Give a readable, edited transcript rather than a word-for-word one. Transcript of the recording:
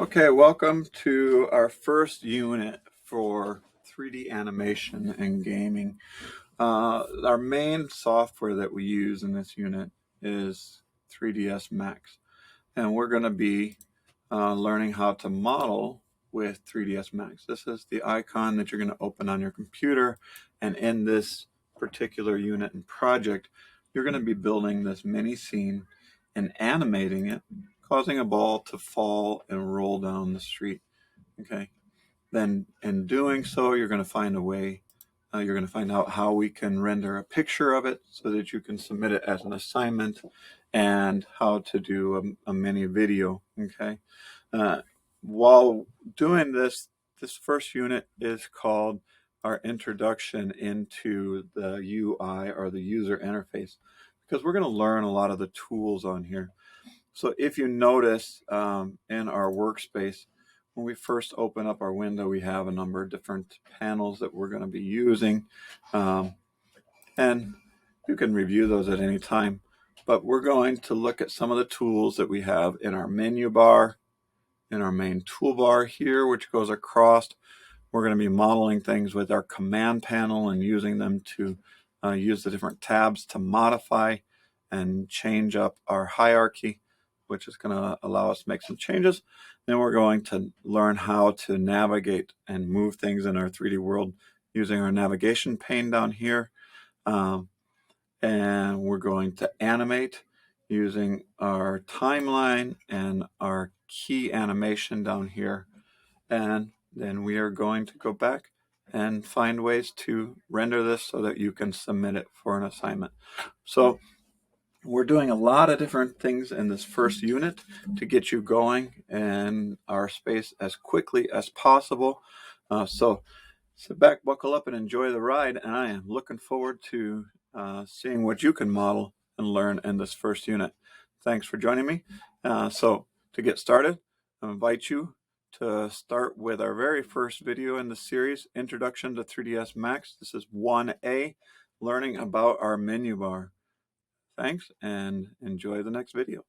Okay, welcome to our first unit for 3D animation and gaming. Our main software that we use in this unit is 3ds Max, and we're going to be learning how to model with 3ds Max. This is the icon that you're going to open on your computer, and in this particular unit and project, you're going to be building this mini scene and animating it, causing a ball to fall and roll down the street. Okay, then in doing so, you're going to find a way, you're going to find out how we can render a picture of it so that you can submit it as an assignment, and how to do a mini video. Okay, while doing this, this first unit is called our introduction into the UI, or the user interface, because we're going to learn a lot of the tools on here. So if you notice in our workspace, when we first open up our window, we have a number of different panels that we're going to be using. And you can review those at any time. But we're going to look at some of the tools that we have in our menu bar, in our main toolbar here, which goes across. We're going to be modeling things with our command panel and using them to use the different tabs to modify and change up our hierarchy, which is going to allow us to make some changes. Then we're going to learn how to navigate and move things in our 3D world using our navigation pane down here. And we're going to animate using our timeline and our key animation down here. And then we are going to go back and find ways to render this so that you can submit it for an assignment. So we're doing a lot of different things in this first unit to get you going in our space as quickly as possible. So sit back, buckle up, and enjoy the ride. And I am looking forward to seeing what you can model and learn in this first unit. Thanks for joining me. So to get started, I invite you to start with our very first video in the series, Introduction to 3ds Max. This is 1A, learning about our menu bar. Thanks, and enjoy the next video.